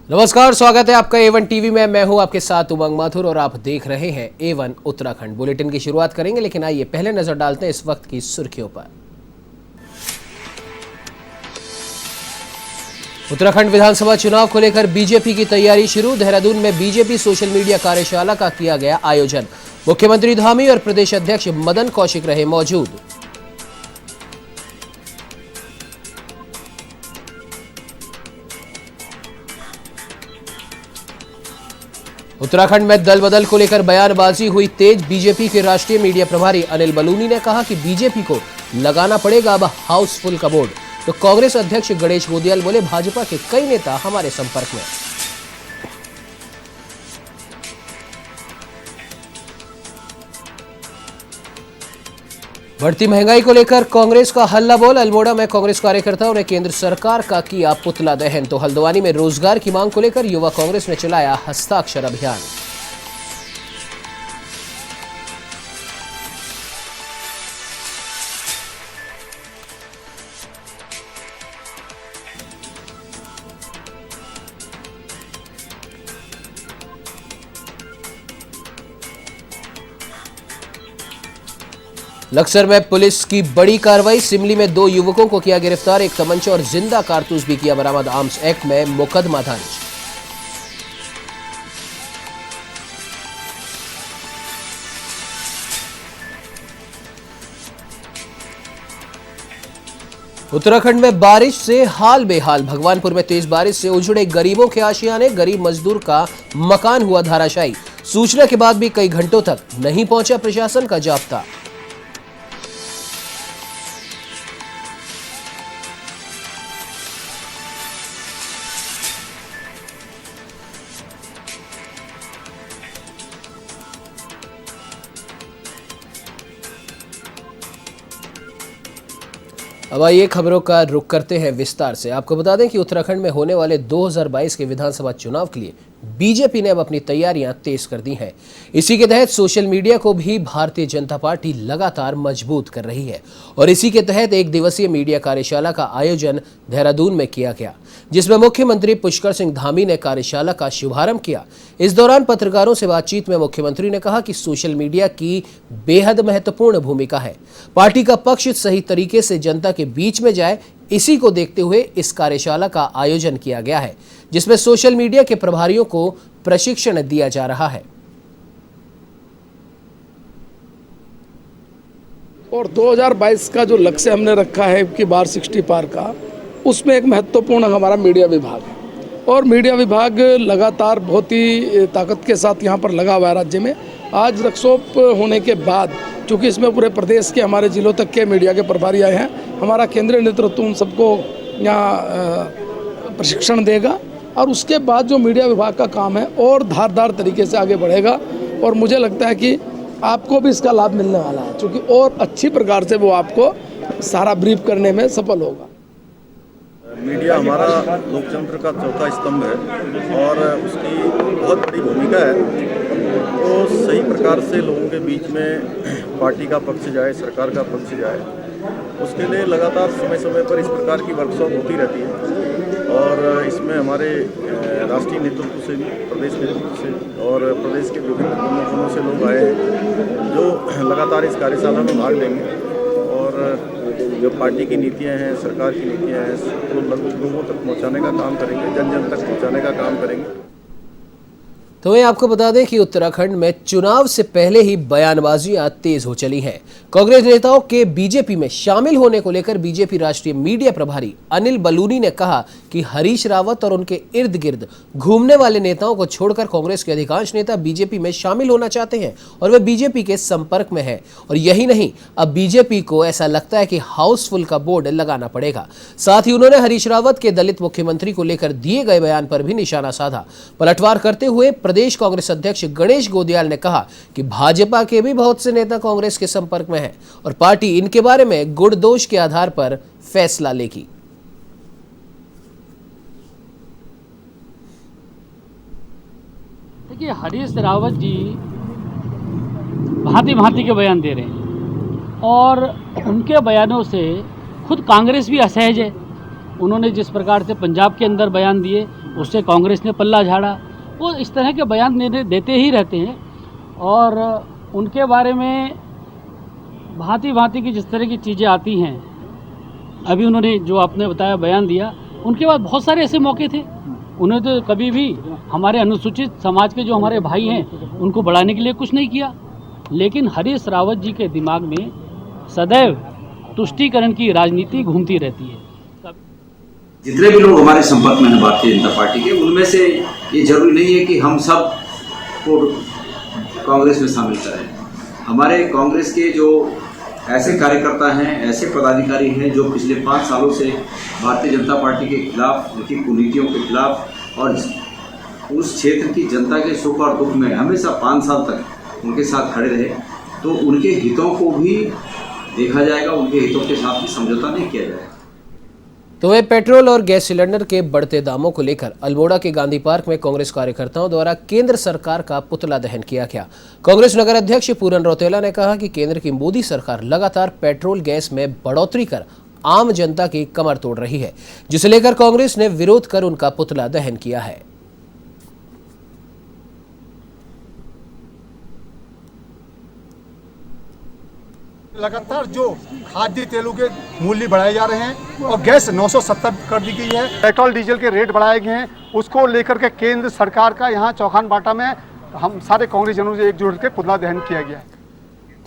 नमस्कार, स्वागत है आपका A1 टीवी में। मैं हूं आपके साथ उमंग माथुर और आप देख रहे हैं A1 उत्तराखंड। बुलेटिन की शुरुआत करेंगे, लेकिन आइए पहले नजर डालते हैं इस वक्त की सुर्खियों पर। उत्तराखंड विधानसभा चुनाव को लेकर बीजेपी की तैयारी शुरू। देहरादून में बीजेपी सोशल मीडिया कार्यशाला का किया गया आयोजन। मुख्यमंत्री धामी और प्रदेश अध्यक्ष मदन कौशिक रहे मौजूद। उत्तराखंड में दल बदल को लेकर बयानबाजी हुई तेज। बीजेपी के राष्ट्रीय मीडिया प्रभारी अनिल बलूनी ने कहा कि बीजेपी को लगाना पड़ेगा अब हाउसफुल का बोर्ड। तो कांग्रेस अध्यक्ष गणेश गोदियाल बोले, भाजपा के कई नेता हमारे संपर्क में। बढ़ती महंगाई को लेकर कांग्रेस का हल्ला बोल। अल्मोड़ा में कांग्रेस कार्यकर्ताओं ने केंद्र सरकार का किया पुतला दहन। तो हल्द्वानी में रोजगार की मांग को लेकर युवा कांग्रेस ने चलाया हस्ताक्षर अभियान। लक्सर में पुलिस की बड़ी कार्रवाई। सिमली में 2 युवकों को किया गिरफ्तार। एक तमंचा और जिंदा कारतूस भी किया बरामद। आर्म्स एक्ट में मुकदमा दर्ज। उत्तराखंड में बारिश से हाल बेहाल। भगवानपुर में तेज बारिश से उजड़े गरीबों के आशियाने। गरीब मजदूर का मकान हुआ धराशायी। सूचना के बाद भी कई घंटों तक नहीं पहुंचा प्रशासन का जाप्ता। अब आइए खबरों का रुख करते हैं विस्तार से। आपको बता दें कि उत्तराखंड में होने वाले 2022 के विधानसभा चुनाव के लिए बीजेपी ने अब अपनी तैयारियां तेज कर दी हैं। इसी के तहत सोशल मीडिया को भी भारतीय जनता पार्टी लगातार मजबूत कर रही है और इसी के तहत एक दिवसीय मीडिया कार्यशाला का आयोजन देहरादून में किया गया, जिसमें मुख्यमंत्री पुष्कर सिंह धामी ने कार्यशाला का शुभारंभ किया। इस दौरान पत्रकारों से बातचीत में मुख्यमंत्री ने कहा कि सोशल मीडिया की बेहद महत्वपूर्ण भूमिका है। पार्टी का पक्ष सही तरीके से जनता के बीच में जाए, इसी को देखते हुए इस कार्यशाला का आयोजन किया गया है, जिसमें सोशल मीडिया के प्रभारियों को प्रशिक्षण दिया जा रहा है। और 2022 का जो लक्ष्य हमने रखा है कि बार 60 पार का, उसमें एक महत्वपूर्ण हमारा मीडिया विभाग है और मीडिया विभाग लगातार बहुत ही ताकत के साथ यहाँ पर लगा हुआ है राज्य में। आज वर्कशॉप होने के बाद, चूँकि इसमें पूरे प्रदेश के हमारे जिलों तक के मीडिया के प्रभारी आए हैं, हमारा केंद्रीय नेतृत्व उन सबको यहाँ प्रशिक्षण देगा और उसके बाद जो मीडिया विभाग का काम है और धारदार तरीके से आगे बढ़ेगा और मुझे लगता है कि आपको भी इसका लाभ मिलने वाला है, क्योंकि और अच्छी प्रकार से वो आपको सारा ब्रीफ करने में सफल होगा। मीडिया हमारा लोकतंत्र का चौथा स्तंभ है और उसकी बहुत बड़ी भूमिका है। तो सही प्रकार से लोगों के बीच में पार्टी का पक्ष जाए, सरकार का पक्ष जाए, उसके लिए लगातार समय समय पर इस प्रकार की वर्कशॉप होती रहती है और इसमें हमारे राष्ट्रीय नेतृत्व से, प्रदेश नेतृत्व से और प्रदेश के विभिन्न कोनों से लोग आए हैं जो लगातार इस कार्यशाला में भाग लेंगे और जो पार्टी की नीतियां हैं, सरकार की नीतियां हैं, तो लोगों तक पहुंचाने का काम करेंगे, जन जन तक पहुंचाने का काम करेंगे। तो मैं आपको बता दें कि उत्तराखंड में चुनाव से पहले ही बयानबाजियां तेज हो चली हैं। कांग्रेस नेताओं के बीजेपी में शामिल होने को लेकर बीजेपी राष्ट्रीय मीडिया प्रभारी अनिल बलूनी ने कहा कि हरीश रावत और उनके इर्द गिर्द घूमने वाले नेताओं को छोड़कर कांग्रेस के अधिकांश नेता बीजेपी में शामिल होना चाहते हैं और वे बीजेपी के संपर्क में है। और यही नहीं, अब बीजेपी को ऐसा लगता है कि हाउसफुल का बोर्ड लगाना पड़ेगा। साथ ही उन्होंने हरीश रावत के दलित मुख्यमंत्री को लेकर दिए गए बयान पर भी निशाना साधा। पलटवार करते हुए प्रदेश कांग्रेस अध्यक्ष गणेश गोदियाल ने कहा कि भाजपा के भी बहुत से नेता कांग्रेस के संपर्क में हैं और पार्टी इनके बारे में गुण दोष के आधार पर फैसला लेगी। देखिए, हरीश रावत जी भांति भांति के बयान दे रहे हैं और उनके बयानों से खुद कांग्रेस भी असहज है उन्होंने जिस प्रकार से पंजाब के अंदर बयान दिए उससे कांग्रेस ने पल्ला झाड़ा। वो इस तरह के बयान देते ही रहते हैं और उनके बारे में भांति भांति की जिस तरह की चीज़ें आती हैं, अभी उन्होंने जो आपने बताया बयान दिया, उनके बाद बहुत सारे ऐसे मौके थे। उन्होंने तो कभी भी हमारे अनुसूचित समाज के जो हमारे भाई हैं उनको बढ़ाने के लिए कुछ नहीं किया, लेकिन हरीश रावत जी के दिमाग में सदैव तुष्टीकरण की राजनीति घूमती रहती है। जितने भी लोग हमारे संपर्क में हैं भारतीय जनता पार्टी के, उनमें से ये जरूरी नहीं है कि हम सब को कांग्रेस में शामिल करें। हमारे कांग्रेस के जो ऐसे कार्यकर्ता हैं, ऐसे पदाधिकारी हैं जो पिछले 5 सालों से भारतीय जनता पार्टी के खिलाफ, उनकी कुनीतियों के खिलाफ और उस क्षेत्र की जनता के सुख और दुख में हमेशा 5 साल तक उनके साथ खड़े रहे, तो उनके हितों को भी देखा जाएगा, उनके हितों के साथ भी समझौता नहीं किया जाएगा। तो वह पेट्रोल और गैस सिलेंडर के बढ़ते दामों को लेकर अल्मोड़ा के गांधी पार्क में कांग्रेस कार्यकर्ताओं द्वारा केंद्र सरकार का पुतला दहन किया गया। कांग्रेस नगर अध्यक्ष पूरन रौतेला ने कहा कि केंद्र की मोदी सरकार लगातार पेट्रोल गैस में बढ़ोतरी कर आम जनता की कमर तोड़ रही है, जिसे लेकर कांग्रेस ने विरोध कर उनका पुतला दहन किया है। लगातार जो खाद्य तेलों के मूल्य बढ़ाए जा रहे हैं और गैस 970 कर दी गई है, पेट्रोल डीजल के रेट बढ़ाए गए हैं, उसको लेकर के केंद्र सरकार का यहाँ चौखान बाटा में हम सारे कांग्रेस जनों से एकजुट होकर पुतला दहन किया गया है।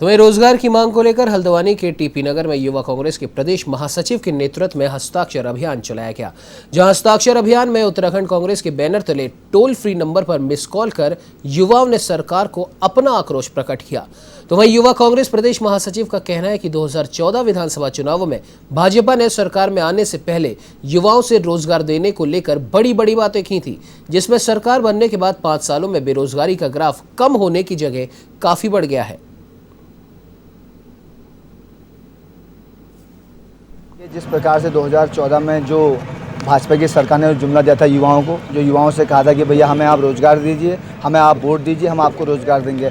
तो वहीं रोजगार की मांग को लेकर हल्द्वानी के टीपी नगर में युवा कांग्रेस के प्रदेश महासचिव के नेतृत्व में हस्ताक्षर अभियान चलाया गया, जहां हस्ताक्षर अभियान में उत्तराखंड कांग्रेस के बैनर तले टोल फ्री नंबर पर मिस कॉल कर युवाओं ने सरकार को अपना आक्रोश प्रकट किया। तो वहीं युवा कांग्रेस प्रदेश महासचिव का कहना है कि 2014 विधानसभा चुनावों में भाजपा ने सरकार में आने से पहले युवाओं से रोजगार देने को लेकर बड़ी बड़ी बातें की थी, जिसमें सरकार बनने के बाद 5 सालों में बेरोजगारी का ग्राफ कम होने की जगह काफी बढ़ गया है। जिस प्रकार से 2014 में जो भाजपा की सरकार ने जुमला दिया था युवाओं को, जो युवाओं से कहा था कि भैया हमें आप रोजगार दीजिए, हमें आप वोट दीजिए, हम आपको रोजगार देंगे,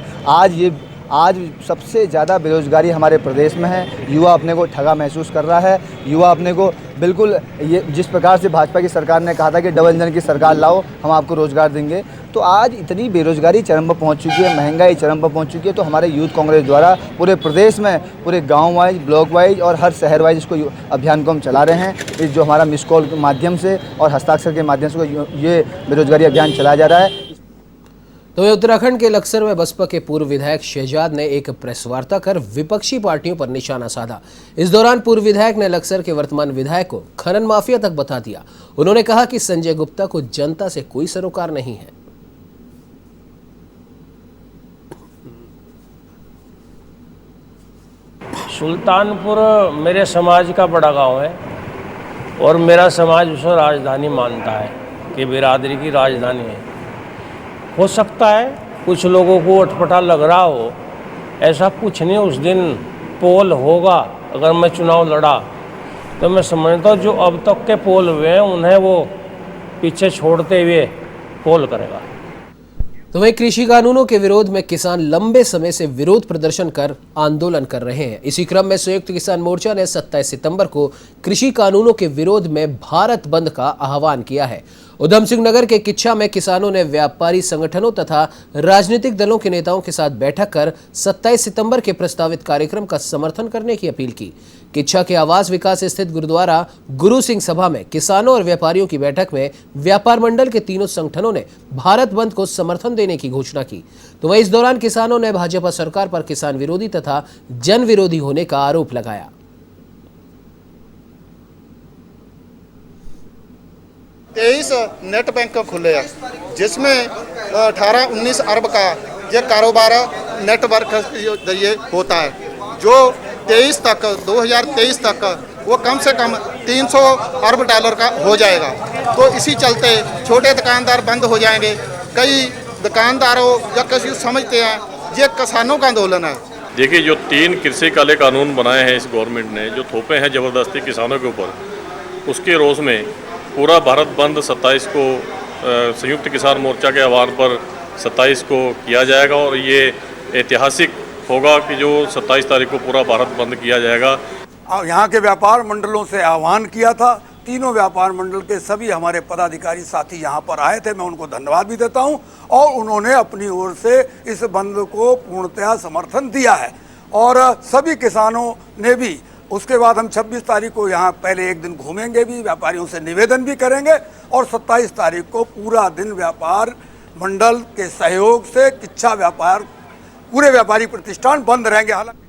आज सबसे ज़्यादा बेरोजगारी हमारे प्रदेश में है। युवा अपने को ठगा महसूस कर रहा है। युवा अपने को बिल्कुल ये जिस प्रकार से भाजपा की सरकार ने कहा था कि डबल इंजन की सरकार लाओ, हम आपको रोजगार देंगे, तो आज इतनी बेरोजगारी चरम पर पहुंच चुकी है, महंगाई चरम पर पहुंच चुकी है। तो हमारे यूथ कांग्रेस द्वारा पूरे प्रदेश में, पूरे गाँव वाइज, ब्लॉक वाइज और हर शहर वाइज इसको अभियान को हम चला रहे हैं। इस जो हमारा मिस कॉल के माध्यम से और हस्ताक्षर के माध्यम से ये बेरोजगारी अभियान चलाया जा रहा है। तो उत्तराखंड के लक्सर में बसपा के पूर्व विधायक शहजाद ने एक प्रेस वार्ता कर विपक्षी पार्टियों पर निशाना साधा। इस दौरान पूर्व विधायक ने लक्सर के वर्तमान विधायक को खनन माफिया तक बता दिया। उन्होंने कहा कि संजय गुप्ता को जनता से कोई सरोकार नहीं है। सुल्तानपुर मेरे समाज का बड़ा गांव है और मेरा समाज उसे राजधानी मानता है कि बिरादरी की राजधानी है। हो सकता है कुछ लोगों को अटपटा लग रहा हो, ऐसा कुछ नहीं। उस दिन पोल होगा, अगर मैं चुनाव लड़ा तो मैं समझता हूँ जो अब तक के पोल हुए हैं उन्हें वो पीछे छोड़ते हुए पोल करेगा। तो वहीं कृषि कानूनों के विरोध में किसान लंबे समय से विरोध प्रदर्शन कर आंदोलन कर रहे हैं। इसी क्रम में संयुक्त किसान मोर्चा ने 27 सितंबर को कृषि कानूनों के विरोध में भारत बंद का आह्वान किया है। उधम सिंह नगर के किच्छा में किसानों ने व्यापारी संगठनों तथा राजनीतिक दलों के नेताओं के साथ बैठक कर 27 सितंबर के प्रस्तावित कार्यक्रम का समर्थन करने की अपील की। किच्छा के आवास विकास स्थित गुरुद्वारा गुरु सिंह सभा में किसानों और व्यापारियों की बैठक में व्यापार मंडल के तीनों संगठनों ने भारत बंद को समर्थन देने की घोषणा की। तो वहीं इस दौरान किसानों ने भाजपा सरकार पर किसान विरोधी तथा जन विरोधी होने का आरोप लगाया। 23 नेट बैंक खुले हैं, जिसमें 18-19 अरब का ये कारोबार नेटवर्क के जरिए होता है, जो 2023 तक वो कम से कम 300 अरब डॉलर का हो जाएगा। तो इसी चलते छोटे दुकानदार बंद हो जाएंगे। कई दुकानदारों या किसी समझते हैं ये किसानों का आंदोलन है। देखिए, जो 3 कृषि काले कानून बनाए हैं इस गवर्नमेंट ने, जो थोपे हैं ज़बरदस्ती किसानों के ऊपर, उसके रोष में पूरा भारत बंद 27 को संयुक्त किसान मोर्चा के आह्वान पर 27 को किया जाएगा और ये ऐतिहासिक होगा कि जो 27 तारीख को पूरा भारत बंद किया जाएगा। यहाँ के व्यापार मंडलों से आह्वान किया था तीनों व्यापार मंडल के सभी हमारे पदाधिकारी साथी यहाँ पर आए थे। मैं उनको धन्यवाद भी देता हूँ और उन्होंने अपनी ओर से इस बंद को पूर्णतया समर्थन दिया है और सभी किसानों ने भी। उसके बाद हम 26 तारीख को यहाँ पहले एक दिन घूमेंगे भी, व्यापारियों से निवेदन भी करेंगे और 27 तारीख को पूरा दिन व्यापार मंडल के सहयोग से किच्छा व्यापार पूरे व्यापारी प्रतिष्ठान बंद रहेंगे। हालांकि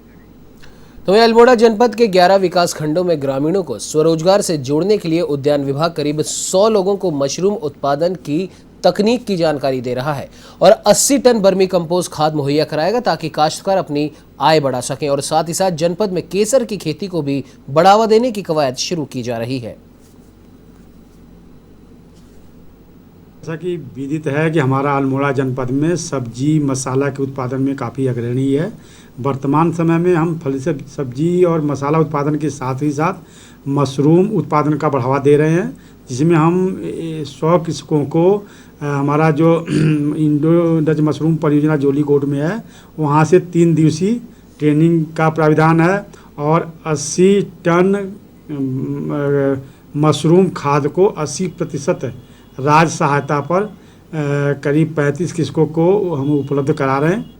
तो वहीं अल्मोड़ा जनपद के 11 विकास खंडों में ग्रामीणों को स्वरोजगार से जोड़ने के लिए उद्यान विभाग करीब 100 लोगों को मशरूम उत्पादन की तकनीक की जानकारी दे रहा है और 80 टन वर्मी कंपोस्ट खाद मुहैया कराएगा ताकि काश्तकार अपनी आय बढ़ा सकें और साथ ही साथ जनपद में केसर की खेती को भी बढ़ावा देने की कवायद शुरू की जा रही है। जैसा कि विदित है कि हमारा अल्मोड़ा जनपद में सब्जी मसाला के उत्पादन में काफ़ी अग्रणी है। वर्तमान समय में हम फल सब्जी और मसाला उत्पादन के साथ ही साथ मशरूम उत्पादन का बढ़ावा दे रहे हैं, जिसमें हम 100 कृषकों को हमारा जो इंडो डच मशरूम परियोजना जोलीकोट में है वहाँ से 3 दिवसीय ट्रेनिंग का प्राविधान है और 80 टन मशरूम खाद को 80% राज्य सहायता पर करीब 35 कृषकों को हम उपलब्ध करा रहे हैं।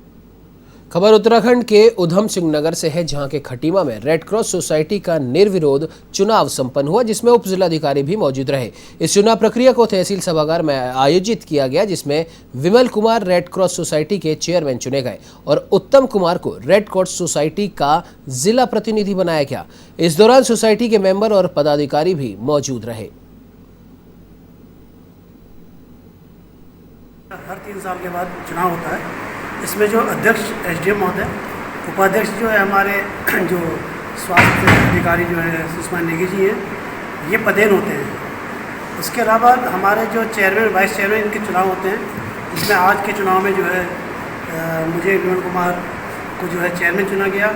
खबर उत्तराखंड के उधम सिंह नगर से है, जहां के खटीमा में रेड क्रॉस सोसाइटी का निर्विरोध चुनाव संपन्न हुआ, जिसमें उप जिलाधिकारी भी मौजूद रहे। इस चुनाव प्रक्रिया को तहसील सभागार में आयोजित किया गया, जिसमें Vimal Kumar red cross society के चेयरमैन चुने गए और उत्तम कुमार को रेड क्रॉस सोसाइटी का जिला प्रतिनिधि बनाया गया। इस दौरान सोसाइटी के मेंबर और पदाधिकारी भी मौजूद रहे। हर 3 साल के बाद चुनाव होता है। इसमें जो अध्यक्ष एसडीएम महोदय, उपाध्यक्ष जो है हमारे जो स्वास्थ्य अधिकारी जो है सुषमा नेगी जी हैं, ये पदेन होते हैं। उसके अलावा हमारे जो चेयरमैन वाइस चेयरमैन इनके चुनाव होते हैं, जिसमें आज के चुनाव में जो है मुझे विमल कुमार को जो है चेयरमैन चुना गया।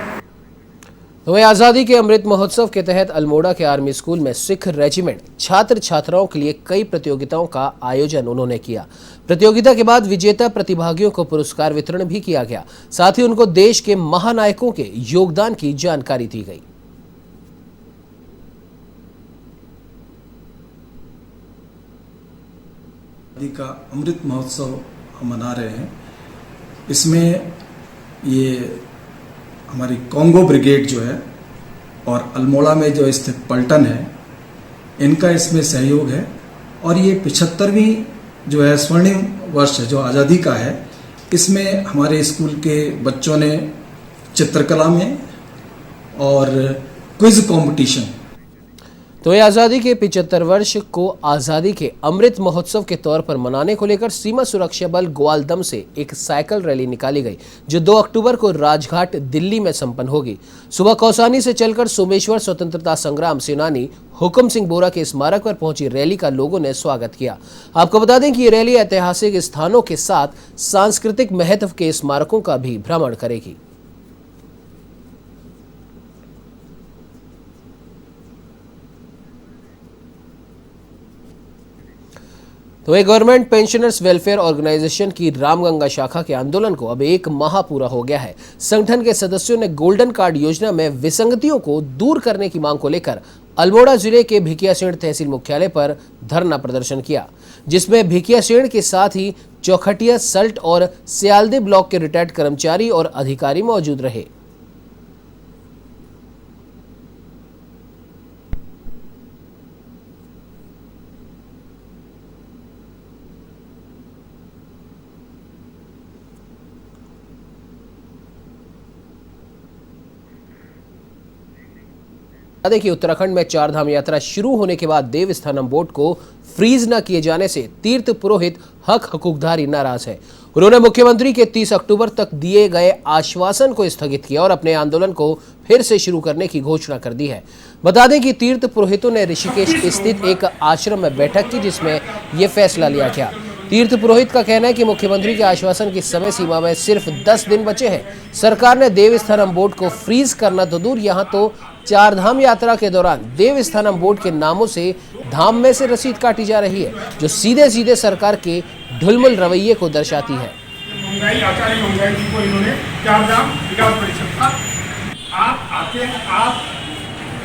तो वहीं आज़ादी के अमृत महोत्सव के तहत अल्मोड़ा के आर्मी स्कूल में सिख रेजिमेंट छात्र छात्राओं के लिए कई प्रतियोगिताओं का आयोजन उन्होंने किया। प्रतियोगिता के बाद विजेता प्रतिभागियों को पुरस्कार वितरण भी किया गया। साथ ही उनको देश के महानायकों के योगदान की जानकारी दी गई। आज़ादी का अमृत महोत्सव हम मना रहे हैं। इसमें ये हमारी कांगो ब्रिगेड जो है और अल्मोड़ा में जो स्थित पलटन है, इनका इसमें सहयोग है और ये 75वीं जो है स्वर्णिम वर्ष जो आज़ादी का है, इसमें हमारे स्कूल के बच्चों ने चित्रकला में और क्विज कंपटीशन। तो ये आज़ादी के 75 वर्ष को आज़ादी के अमृत महोत्सव के तौर पर मनाने को लेकर सीमा सुरक्षा बल ग्वालदम से एक साइकिल रैली निकाली गई, जो 2 अक्टूबर को राजघाट दिल्ली में संपन्न होगी। सुबह कौसानी से चलकर सोमेश्वर स्वतंत्रता संग्राम सेनानी हुक्म सिंह बोरा के स्मारक पर पहुंची रैली का लोगों ने स्वागत किया। आपको बता दें कि ये रैली ऐतिहासिक स्थानों के साथ सांस्कृतिक महत्व के स्मारकों का भी भ्रमण करेगी। तो एक गवर्नमेंट पेंशनर्स वेलफेयर ऑर्गेनाइजेशन की रामगंगा शाखा के आंदोलन को अब 1 माह पूरा हो गया है। संगठन के सदस्यों ने गोल्डन कार्ड योजना में विसंगतियों को दूर करने की मांग को लेकर अल्मोड़ा जिले के भिकियासेण तहसील मुख्यालय पर धरना प्रदर्शन किया, जिसमें भिकियासेण के साथ ही चौखटिया, सल्ट और सियालदे ब्लॉक के रिटायर्ड कर्मचारी और अधिकारी मौजूद रहे। देखिए, उत्तराखंड में 4 धाम यात्रा शुरू होने के बाद देवस्थानम बोर्ड को फ्रीज न किए जाने से तीर्थ पुरोहित हकूकधारी नाराज है। उन्होंने मुख्यमंत्री के 30 अक्टूबर तक दिए गए आश्वासन को स्थगित किया और अपने आंदोलन को फिर से शुरू करने की घोषणा कर दी है। बता दें कि तीर्थ पुरोहितों ने ऋषिकेश स्थित एक आश्रम में बैठक की, जिसमें यह फैसला लिया गया। तीर्थ पुरोहित का कहना है कि मुख्यमंत्री के आश्वासन की समय सीमा में सिर्फ 10 दिन बचे हैं। सरकार ने देवस्थानम बोर्ड को फ्रीज करना तो दूर, यहाँ तो 4 धाम यात्रा के दौरान देवस्थानम बोर्ड के नामों से धाम में से रसीद काटी जा रही है, जो सीधे सीधे सरकार के ढुलमुल रवैये को दर्शाती है। आचार्य मंगाई जी को इन्होंने 4 धाम विकास परिषद का आप आते हैं, आप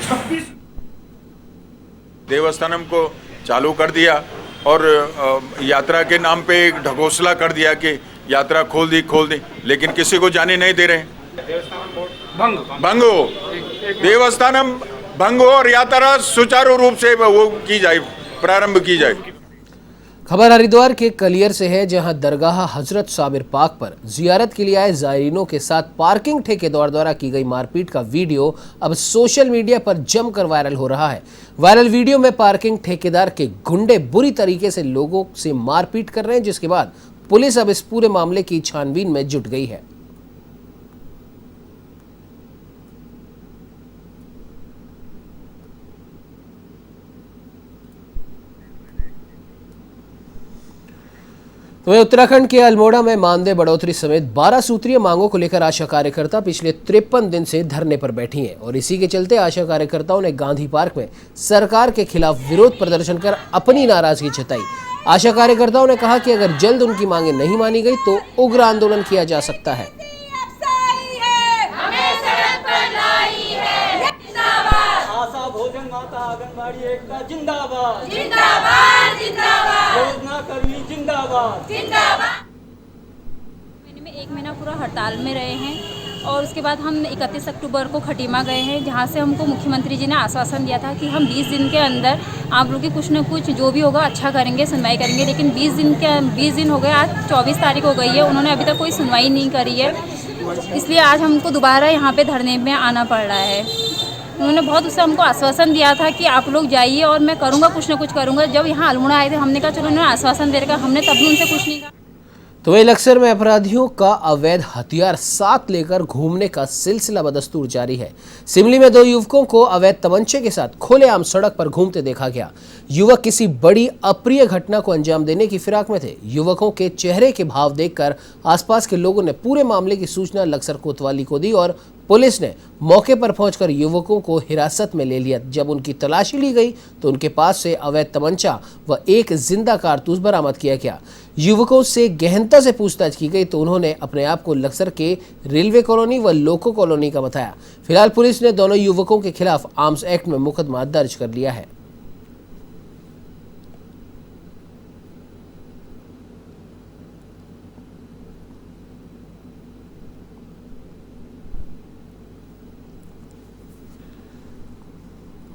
26 देवस्थानम को चालू कर दिया और यात्रा के नाम पे एक ढकोसला कर दिया कि यात्रा खोल दी, लेकिन किसी को जाने नहीं दे रहे। भंग हो, देवस्थानम भंग हो और यात्रा सुचारू रूप से वो की जाए, प्रारंभ की जाए। खबर हरिद्वार के कलियर से है, जहां दरगाह हजरत साबिर पाक पर जियारत के लिए आए जायरीनों के साथ पार्किंग ठेकेदार द्वारा की गई मारपीट का वीडियो अब सोशल मीडिया पर जमकर वायरल हो रहा है। वायरल वीडियो में पार्किंग ठेकेदार के गुंडे बुरी तरीके से लोगों से मारपीट कर रहे हैं, जिसके बाद पुलिस अब इस पूरे मामले की छानबीन में जुट गई है। वहीं उत्तराखंड के अल्मोड़ा में मानदेय बढ़ोतरी समेत 12 सूत्रीय मांगों को लेकर आशा कार्यकर्ता पिछले 53 दिन से धरने पर बैठी हैं और इसी के चलते आशा कार्यकर्ताओं ने गांधी पार्क में सरकार के खिलाफ विरोध प्रदर्शन कर अपनी नाराजगी जताई। आशा कार्यकर्ताओं ने कहा कि अगर जल्द उनकी मांगें नहीं मानी गई तो उग्र आंदोलन किया जा सकता है। आंगनबाड़ी एकता जिंदाबाद जिंदाबाद जिंदाबाद, योजना कर्मी जिंदाबाद जिंदाबाद। महीने में 1 महीना पूरा हड़ताल में रहे हैं और उसके बाद हम 31 अक्टूबर को खटीमा गए हैं, जहां से हमको मुख्यमंत्री जी ने आश्वासन दिया था कि हम 20 दिन के अंदर आप लोग की कुछ न कुछ जो भी होगा अच्छा करेंगे, सुनवाई करेंगे। लेकिन 20 दिन हो गए, आज 24 तारीख हो गई है, उन्होंने अभी तक कोई सुनवाई नहीं करी है। इसलिए आज हमको दोबारा यहाँ पे धरने में आना पड़ रहा है। उन्होंने बहुत उससे हमको आश्वासन दिया था कि आप लोग जाइए और मैं करूँगा, कुछ ना कुछ करूँगा। जब यहाँ अल्मोड़ा आए थे, हमने कहा चलो उन्होंने आश्वासन दे रखा, हमने तब भी उनसे कुछ नहीं कहा। तो वहीं लक्सर में अपराधियों का अवैध हथियार साथ लेकर घूमने का सिलसिला बदस्तूर जारी है। सिमली में 2 युवकों को अवैध तमंचे के साथ खुलेआम सड़क पर घूमते देखा गया। युवक किसी बड़ी अप्रिय घटना को अंजाम देने की फिराक में थे। युवकों के चेहरे के भाव देखकर आसपास के लोगों ने पूरे मामले की सूचना लक्सर कोतवाली को दी और पुलिस ने मौके पर पहुंचकर युवकों को हिरासत में ले लिया। जब उनकी तलाशी ली गई तो उनके पास से अवैध तमंचा व एक जिंदा कारतूस बरामद किया गया। युवकों से गहनता से पूछताछ की गई तो उन्होंने अपने आप को लक्सर के रेलवे कॉलोनी व लोको कॉलोनी का बताया। फिलहाल पुलिस ने दोनों युवकों के खिलाफ आर्म्स एक्ट में मुकदमा दर्ज कर लिया है।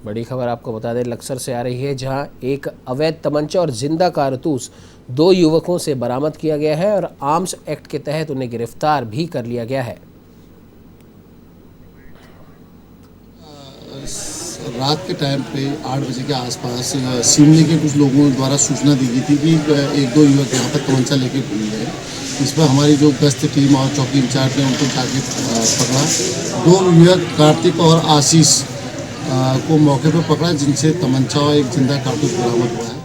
बड़ी खबर आपको बता दें, लक्सर से आ रही है, जहां एक अवैध तमंचा और जिंदा कारतूस 2 युवकों से बरामद किया गया है और आर्म्स एक्ट के तहत उन्हें गिरफ्तार भी कर लिया गया है। रात के टाइम पे 8 बजे के आसपास सिमली के कुछ लोगों द्वारा सूचना दी गई थी कि 1-2 युवक यहाँ पर तमंचा लेके घूम रहे हैं। इस पर हमारी जो गश्त टीम और चौकी इंचार्ज ने उनको जाके पकड़ा। 2 युवक कार्तिक और आशीष को मौके पर पकड़ा, जिनसे तमंचा और एक जिंदा कारतूस बरामद हुआ है।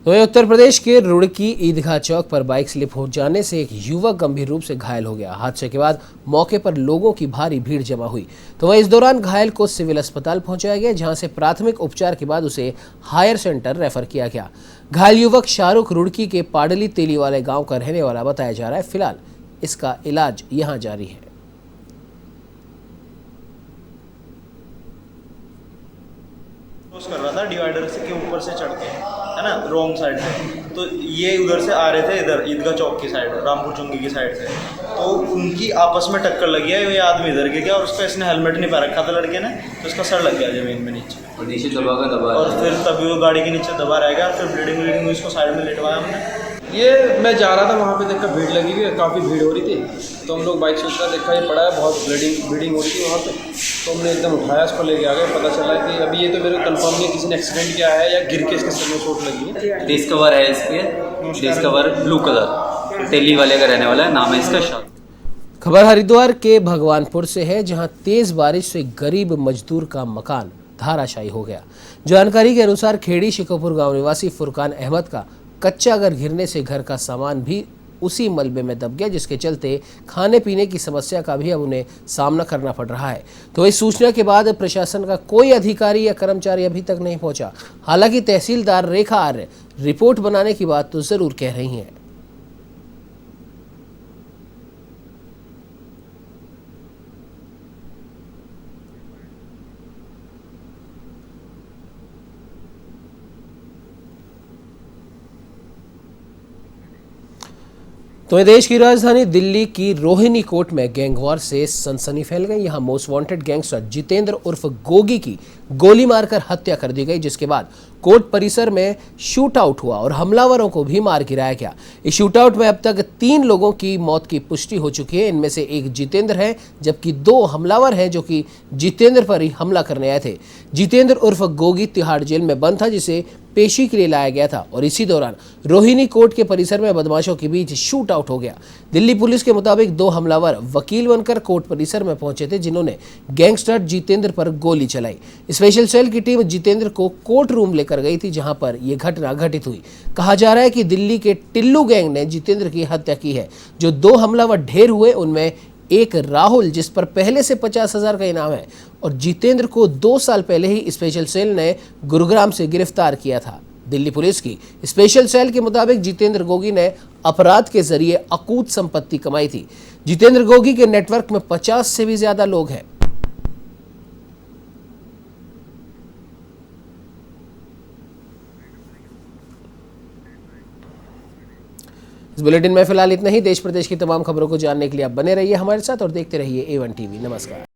तो उत्तर प्रदेश के रुड़की ईदगाह चौक पर बाइक स्लिप हो जाने से एक युवक गंभीर रूप से घायल हो गया। हादसे के बाद मौके पर लोगों की भारी भीड़ जमा हुई तो वह इस दौरान घायल को सिविल अस्पताल पहुंचाया गया, जहां से प्राथमिक उपचार के बाद उसे हायर सेंटर रेफर किया गया। घायल युवक शाहरुख रुड़की के पाडली तेली वाले गाँव का रहने वाला बताया जा रहा है। फिलहाल इसका इलाज यहाँ जारी है। कर रहा था डिवाइडर से के ऊपर से चढ़ के, है ना, रॉन्ग साइड से। तो ये उधर से आ रहे थे, इधर ईदगाह चौक की साइड, रामपुर चुंगी की साइड से। तो उनकी आपस में टक्कर लगी है। ये आदमी इधर गिर गया और उसका इसने हेलमेट नहीं पहन रखा था लड़के ने, तो इसका सर लग गया जमीन में नीचे दबा और फिर तभी वो गाड़ी के नीचे दबा रह गया। फिर ब्लीडिंग हुई, इसको साइड में लेटवाया हमने। ये मैं जा रहा था, वहाँ पे देखकर भीड़ लगी हुई है, काफ़ी भीड़ हो रही थी। तो हम लोग बाइक से उतरा, देखा ये पड़ा है, बहुत ब्लीडिंग हो रही थी वहाँ पे। तो हमने एकदम उठाया, इसको लेके आ गए। पता चला कि अभी ये तो मेरे को कंफर्म नहीं किसी ने एक्सीडेंट किया है या गिर के इसके सर में चोट लगी है। डिस्कवर है इसके, डिस्कवर ब्लू कलर, तेली वाले का रहने वाला है, नाम है इसका शाह। खबर हरिद्वार के भगवानपुर से है, जहां तेज बारिश से गरीब मजदूर का मकान धाराशायी हो गया। जानकारी के अनुसार खेड़ी शिकोपुर गांव निवासी फुरकान अहमद का कच्चा घर गिरने से घर का सामान भी उसी मलबे में दब गया, जिसके चलते खाने पीने की समस्या का भी अब उन्हें सामना करना पड़ रहा है। तो इस सूचना के बाद प्रशासन का कोई अधिकारी या कर्मचारी अभी तक नहीं पहुंचा। हालांकि तहसीलदार रेखा आर्य रिपोर्ट बनाने की बात तो जरूर कह रही हैं। तो देश की राजधानी दिल्ली की रोहिणी कोर्ट में गैंगवॉर से सनसनी फैल गई। यहां मोस्ट वांटेड गैंगस्टर जितेंद्र उर्फ गोगी की गोली मारकर हत्या कर दी गई, जिसके बाद कोर्ट परिसर में शूट आउट हुआ और हमलावरों को भी मार गिराया गया। इस शूट आउट में अब तक 3 लोगों की मौत की पुष्टि हो चुकी है। इनमें से एक जितेंद्र है, जबकि 2 हमलावर हैं जो कि जितेंद्र पर ही हमला करने आए थे। जितेंद्र उर्फ गोगी तिहाड़ जेल में बंद था, जिसे पेशी के लिए लाया गया था और इसी दौरान रोहिणी कोर्ट के परिसर में बदमाशों के बीच शूट आउट हो गया। दिल्ली पुलिस के मुताबिक 2 हमलावर वकील बनकर कोर्ट परिसर में पहुंचे थे, जिन्होंने गैंगस्टर जितेंद्र पर गोली चलाई। स्पेशल सेल की टीम जितेंद्र को कोर्ट रूम लेकर गई थी, जहां पर यह घटना घटित हुई। कहा जा रहा है कि दिल्ली के टिल्लू गैंग ने जितेंद्र की हत्या की है। जो 2 हमलावर ढेर हुए उनमें एक राहुल, जिस पर पहले से 50,000 का इनाम है, और जितेंद्र को 2 साल पहले ही स्पेशल सेल ने गुरुग्राम से गिरफ्तार किया था। दिल्ली पुलिस की स्पेशल सेल के मुताबिक जितेंद्र गोगी ने अपराध के जरिए अकूत संपत्ति कमाई थी। जितेंद्र गोगी के नेटवर्क में 50 से भी ज्यादा लोग हैं। इस बुलेटिन में फिलहाल इतना ही। देश प्रदेश की तमाम खबरों को जानने के लिए आप बने रहिए हमारे साथ और देखते रहिए A1 TV। नमस्कार।